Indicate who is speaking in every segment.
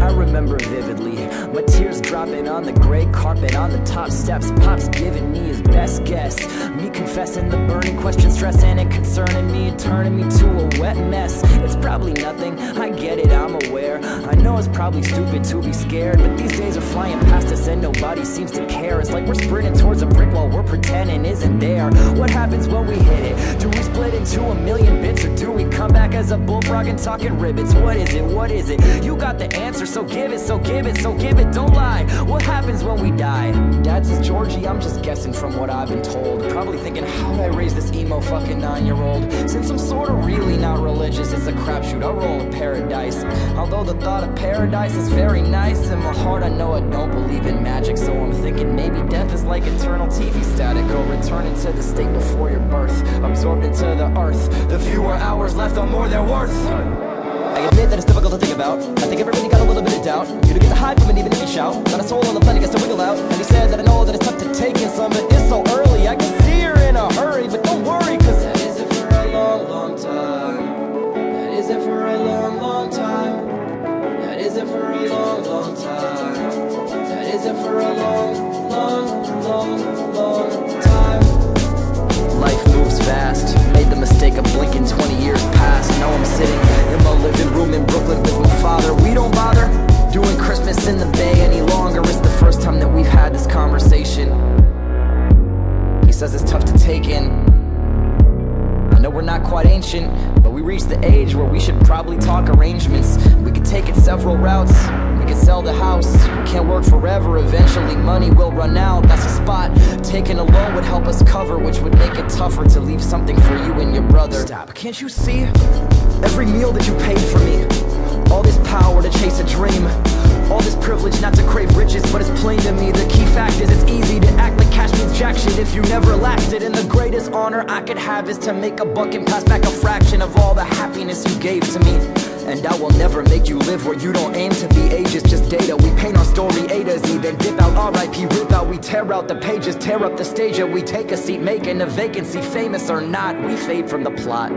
Speaker 1: I remember vividly my tears dropping on the gray carpet on the top steps. Pop's giving me his best guess. Me confessing the burning question, stressing and concerning me, and turning me to a wet mess. It's probably nothing, I get it, I'm aware. I know it's probably stupid to be scared, but these days are flying past us and nobody seems to care. It's like we're sprinting towards a brick wall we're pretending isn't there. What happens when we hit it? Do we split into a million bits, or do we come back as a bullfrog and talking ribbits? What is it? What is it? You got the answer, so give it, so give it, so give it, don't lie. What happens when we die? Dad says, Georgie, I'm just guessing from what I've been told. Probably thinking, how'd I raise this emo fucking 9-year-old? Since I'm sorta really not religious, it's a crapshoot, I'll roll a paradise. Although the thought of paradise is very nice, in my heart I know I don't believe in magic. So I'm thinking maybe death is like eternal TV static, or returning to the state before your birth, absorbed into the earth. The fewer hours left are more they're worth. I admit that it's difficult to think about. I think everybody got a little bit of doubt. You don't get the hype from it even if you shout. Not a soul on the planet gets to wiggle out. And he said that I know that it's tough to take in some, but it's so early. I can see her in a hurry, but don't worry, cause that isn't for a long, long time. That isn't for a long, long time. That isn't for a long, long time. That isn't for a long, long, long, long time. Life moves fast. Made the mistake of blinking 20 years past. Now I'm sitting in my living room in Brooklyn with my father. We don't bother doing Christmas in the Bay any longer. It's the first time that we've had this conversation. He says it's tough to take in. I know we're not quite ancient, but we reached the age where we should probably talk arrangements. We could take it several routes. We could sell the house. We can't work forever. Eventually money will run out. That's a spot. Taking a loan would help us cover, which would make it tougher to leave something for you and your brother. Stop. Can't you see? Every meal that you paid for me. All this power to chase a dream. All this privilege not to crave riches, but it's plain to me. The key fact is it's easy to act like cash means jack shit if you never lacked it. And the greatest honor I could have is to make a buck and pass back a fraction of all the happiness you gave to me. And I will never make you live where you don't aim to be. Age is just data. We paint our story A to Z, then dip out R.I.P. rip out. We tear out the pages, tear up the stage, and we take a seat, making a vacancy. Famous or not, we fade from the plot.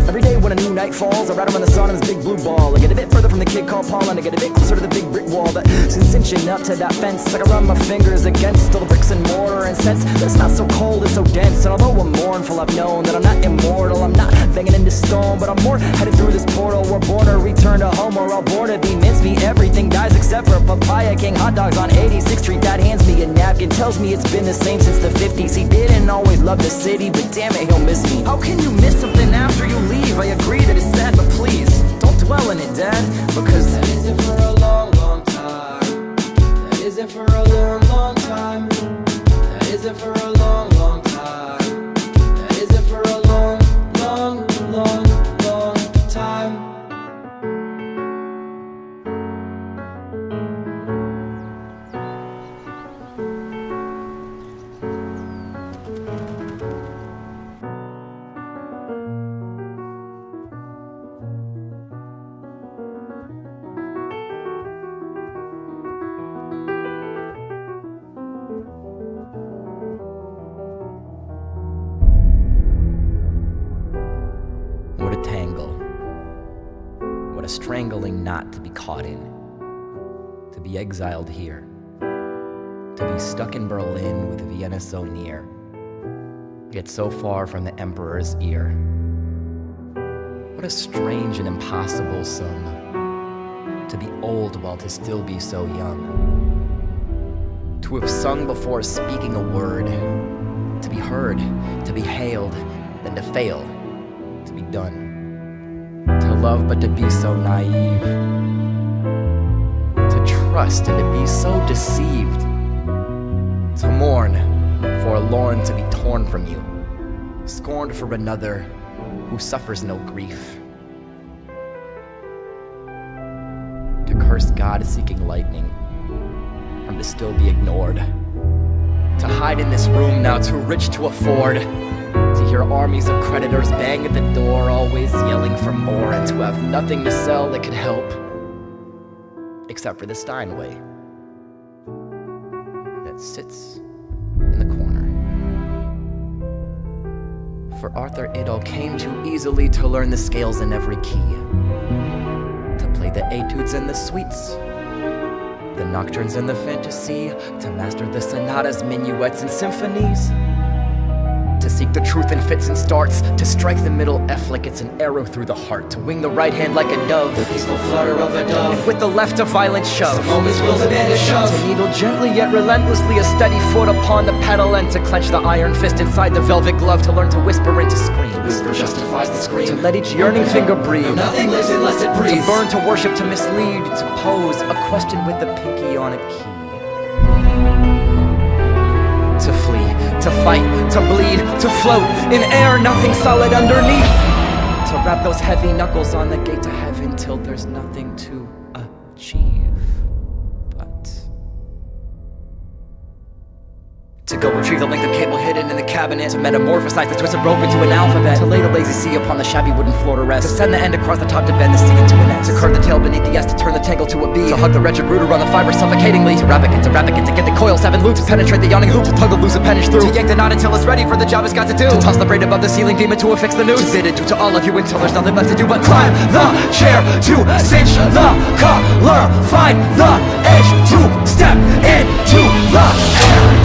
Speaker 1: Every day when a new night falls, I ride around the sun in this big blue ball. I get a bit further from the kid called Paul, and I get a bit closer to the big brick wall that's cinching up to that fence. I can run my fingers against all the bricks and mortar, and sense that it's not so cold, it's so dense. And although I'm mournful, I've known that I'm not immortal. I'm not banging into stone, but I'm more headed through this portal. We're born to return to home, we're all born to be mincemeat. Everything dies except for Papaya King hot dogs on 86th Street. Dad hands me a napkin, tells me it's been the same since the 50s. He didn't always love the city, but damn it, he'll miss me. How can you miss something after you leave? I agree that it's sad, but please, don't dwell in it, Dad, because that isn't for a long, long time. That isn't for a long, long time. That isn't for a long, long time. That isn't for a long, long, long, long time. What a tangle. What a strangling knot to be caught in. To be exiled here. To be stuck in Berlin with Vienna so near. Yet so far from the emperor's ear. What a strange and impossible sum. To be old while to still be so young. To have sung before speaking a word. To be heard, to be hailed, then to fail. To be done. To love but to be so naive. To trust and to be so deceived. To mourn, forlorn to be torn from you. Scorned for another who suffers no grief. To curse God seeking lightning, from to still be ignored. To hide in this room now too rich to afford. To hear armies of creditors bang at the door, always yelling for more, and to have nothing to sell that could help, except for the Steinway that sits in the corner.
Speaker 2: For Arthur Oedel came too easily to learn the scales in every key, to play the etudes and the suites, the nocturnes and the fantasy, to master the sonatas, minuets, and symphonies, to seek the truth in fits and starts, to strike the middle F like it's an arrow through the heart, to wing the right hand like a dove,
Speaker 3: the peaceful flutter of a dove,
Speaker 2: and with the left a violent shove,
Speaker 3: the moment's will demand a shove,
Speaker 2: to needle gently yet relentlessly a steady foot upon the pedal, and to clench the iron fist inside the velvet glove, to learn to whisper and to scream.
Speaker 3: The whisper justifies the scream,
Speaker 2: to let each yearning finger breathe.
Speaker 3: No, nothing lives unless it breathes.
Speaker 2: To burn, to worship, to mislead, to pose a question with the pinky on a key. To flee, to fight, to bleed, to float in air, nothing solid underneath. To wrap those heavy knuckles on the gate to heaven till there's nothing to achieve. To go retrieve the length of cable hidden in the cabinet, to metamorphosize the twisted rope into an alphabet, to lay the lazy sea upon the shabby wooden floor to rest, to send the end across the top to bend the sea into an S, to curve the tail beneath the S, to turn the tangle to a B, to hug the wretched rooter on the fiber suffocatingly, to wrap it, to get the coil 7 loops, to penetrate the yawning hoop, to tug the loose appendage through, to yank the knot until it's ready for the job it's got to do, to toss the braid above the ceiling beam to affix the noose, to bid adieu to all of you until there's nothing left to do but climb the chair, to cinch the collar, find the edge, to step into the air.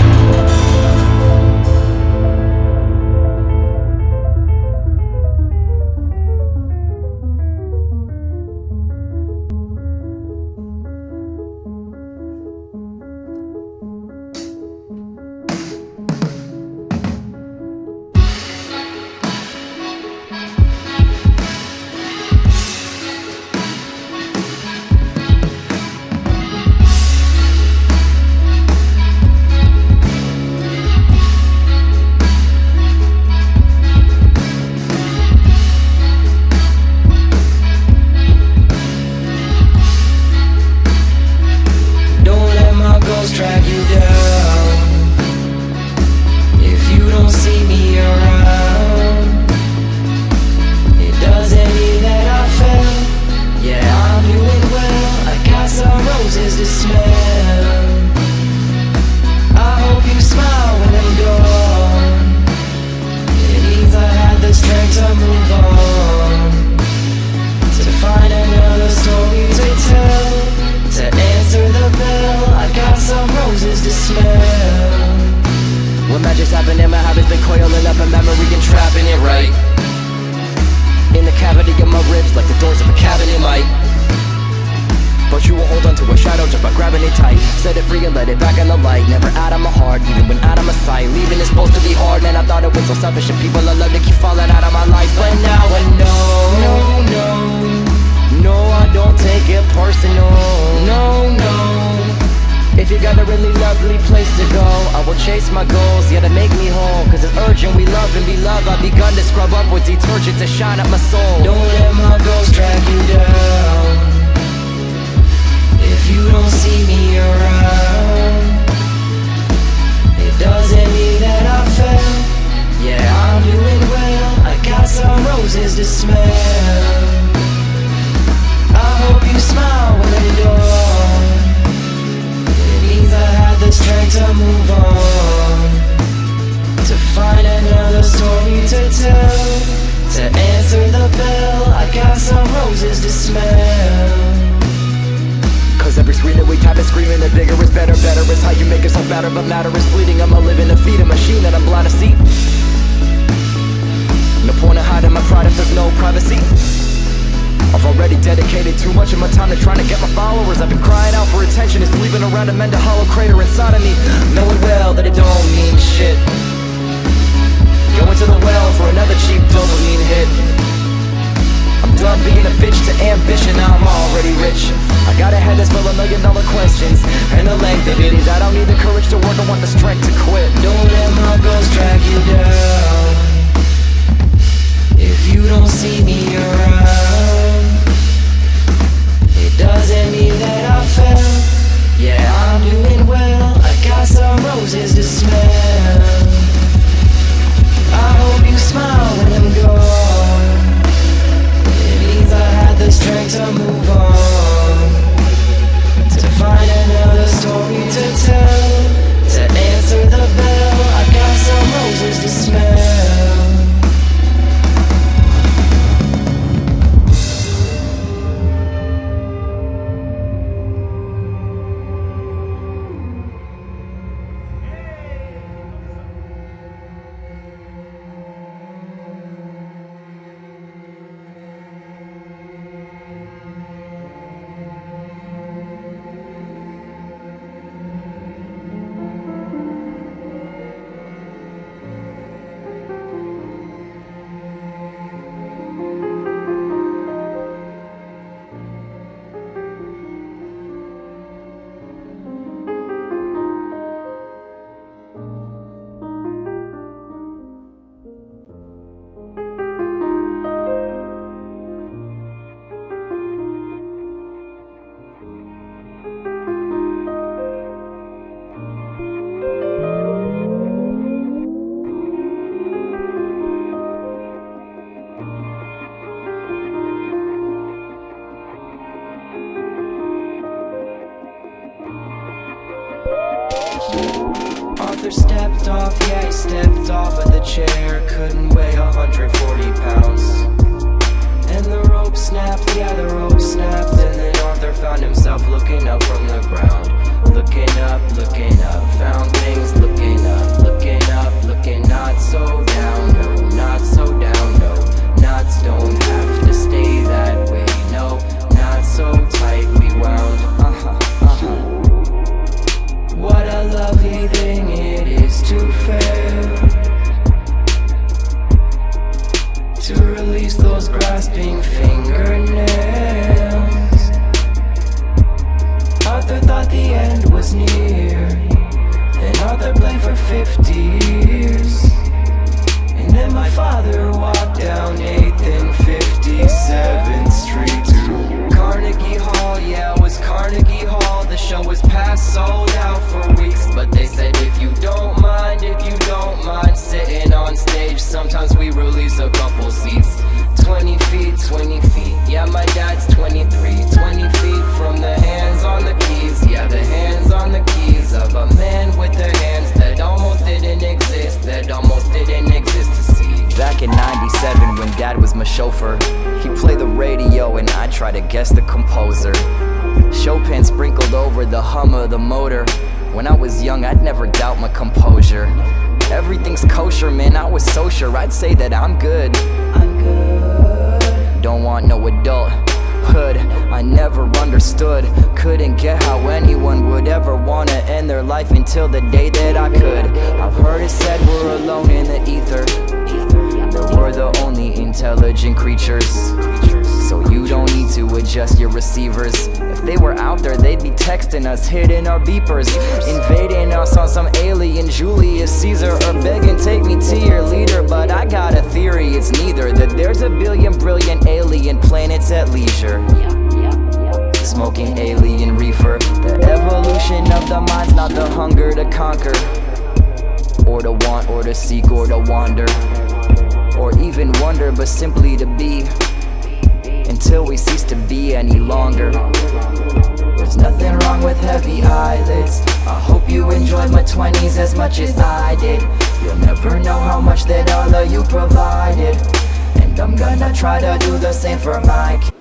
Speaker 3: To answer the bell, I got some roses to smell.
Speaker 1: stepped off of the chair, couldn't weigh 140 pounds. And the rope snapped, yeah, the rope snapped. And then Arthur found himself looking up from the ground. Looking up, found things looking up, looking not so down, no, not so down, no. Knots don't have to stay that way, no, not so tightly wound. What a lovely thing it is to fail, to release those grasping fingernails. Arthur thought the end was near, then Arthur played for 50 years. And then my father walked down 8th and 57th Street to Carnegie Hall, yeah, it was Carnegie Hall. The show was past sold out for weeks, but they said if you don't mind sitting on stage, sometimes we release a couple seats. 20 feet, yeah, my dad's 23. 20 feet from the hands on the keys, yeah, the hands on the keys of a man with the hands that almost didn't exist, to see. Back in 97 when dad was my chauffeur, he'd play the radio and I'd try to guess the composer. Chopin sprinkled over the hum of the motor. When I was young, I'd never doubt my composure. Everything's kosher, man, I was so sure I'd say that I'm good. Don't want no adulthood, I never understood. Couldn't get how anyone would ever wanna end their life until the day that I could. I've heard it said we're alone in the ether, that we're the only intelligent creatures. So you don't need to adjust your receivers. If they were out there, they'd be texting us, hitting our beepers, invading us on some alien Julius Caesar, or begging take me to your leader. But I got a theory, it's neither, that there's a billion brilliant alien planets at leisure, smoking alien reefer. The evolution of the mind's not the hunger to conquer, or to want, or to seek, or to wander, or even wonder, but simply to be, until we cease to be any longer. There's nothing wrong with heavy eyelids. I hope you enjoyed my 20s as much as I did. You'll never know how much that all of you provided, and I'm gonna try to do the same for my kids.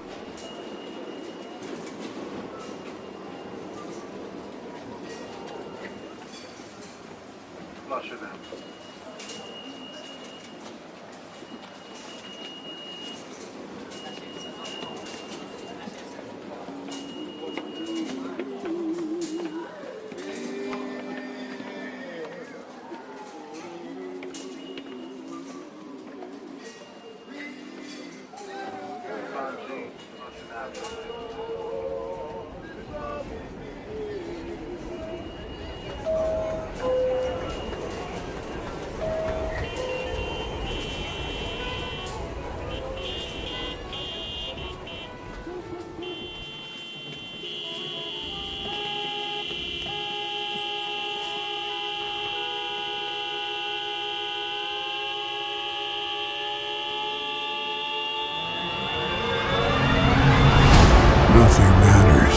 Speaker 4: Nothing matters.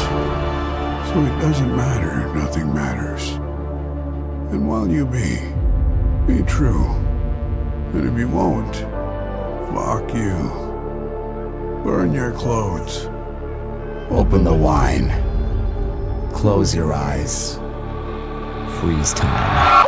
Speaker 4: So it doesn't matter, nothing matters. And while you be true. And if you won't, fuck you. Burn your clothes. Open the wine. Close your eyes. Freeze time.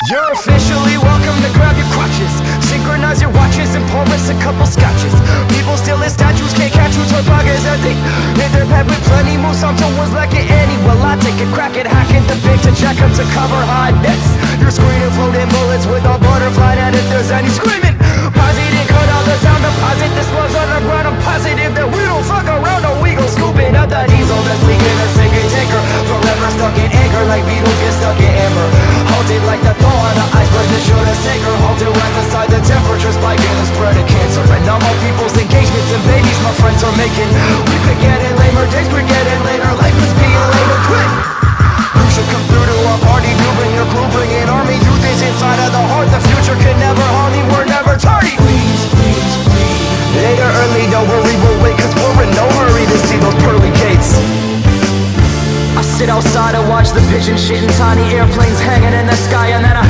Speaker 1: You're officially welcome to grab your crutches, synchronize your watches, and pour us a couple scotches. People still in statues, can't catch you till buggers are deep. Hit their pet with plenty moves, some tones like it any. Well, I take a crack at hacking the big to check them to cover high bets. You're screaming floating bullets with a butterfly, and if there's any screaming, positive, cut out the sound, deposit this love's on the ground. I'm positive that we don't fuck around, no, we gon' scoop it up the diesel that's leaking a sinking tanker. Forever stuck in anchor like Beatles get stuck in amber. Halted like the thaw on the iceberg that should have sank her. Halted right beside the temperature spike and the spread of cancer. And now more people's engagements and babies my friends are making. We could get it later, days we're getting later. Life is being later, quick. You should come through to our party. You bring your crew, bring an army. Youth is inside of the heart. The future can never harm me. We're never tardy. Please, please, please. Late or early, don't worry, we'll wait, cause we're in no hurry to see those pearly gates. I sit outside and watch the pigeon shit and tiny airplanes hanging in the sky, and then I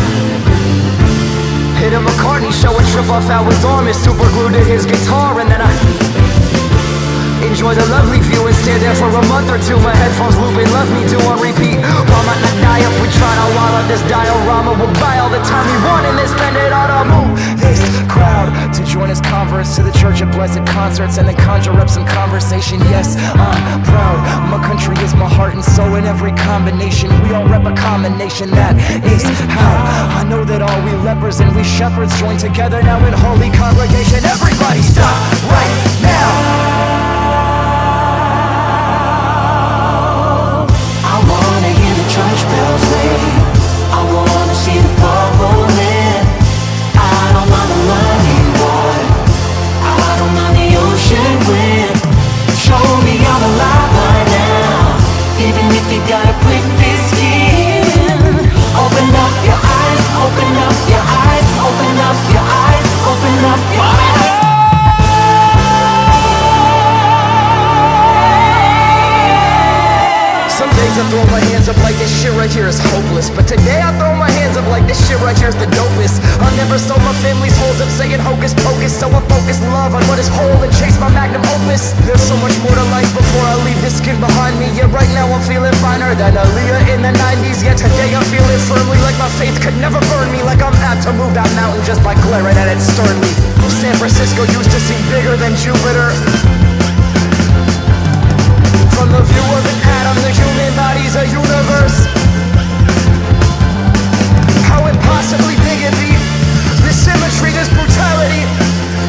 Speaker 1: buff out his arm is super glued to his guitar. And then I enjoy the lovely view and stay there for a month or two. My headphones looping, love me do on repeat. While might not die if we try to wall up this diorama. We'll buy all the time we want and then spend it on a move this crowd to join his converts to the Church of Blessed Concerts, and then conjure up some conversation. Yes, I'm proud. My country is my heart and soul in every combination. We all rep a combination, that is how I know that all we lepers and we shepherds join together now in holy congregation. Everybody stop right now.
Speaker 5: Church bells ring. I wanna see the fog rolling. I don't mind the running water. I don't mind the ocean wind. Show me I'm alive right now, even if you gotta quit this skin. Open up your eyes, open up your eyes, open up your eyes, open up your eyes.
Speaker 1: Some days I throw my hands up like this shit right here is hopeless, but today I throw my hands up like this shit right here is the dopest. I'll never sew my family's holes up saying hocus pocus, so I focus love on what is whole and chase my magnum opus. There's so much more to life before I leave this skin behind me. Yeah, right now I'm feeling finer than Aaliyah in the 90s. Yeah, today I'm feeling firmly like my faith could never burn me, like I'm apt to move that mountain just by glaring at it sternly. San Francisco used to seem bigger than Jupiter. From the view of an atom, the human body's a universe. How impossibly big it be. The symmetry, this brutality,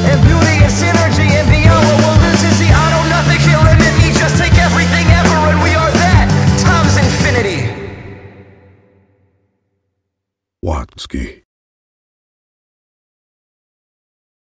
Speaker 1: and beauty and synergy, and beyond what we'll live to see. I know nothing can limit me, just take everything ever, and we are that times infinity.
Speaker 4: Watsky.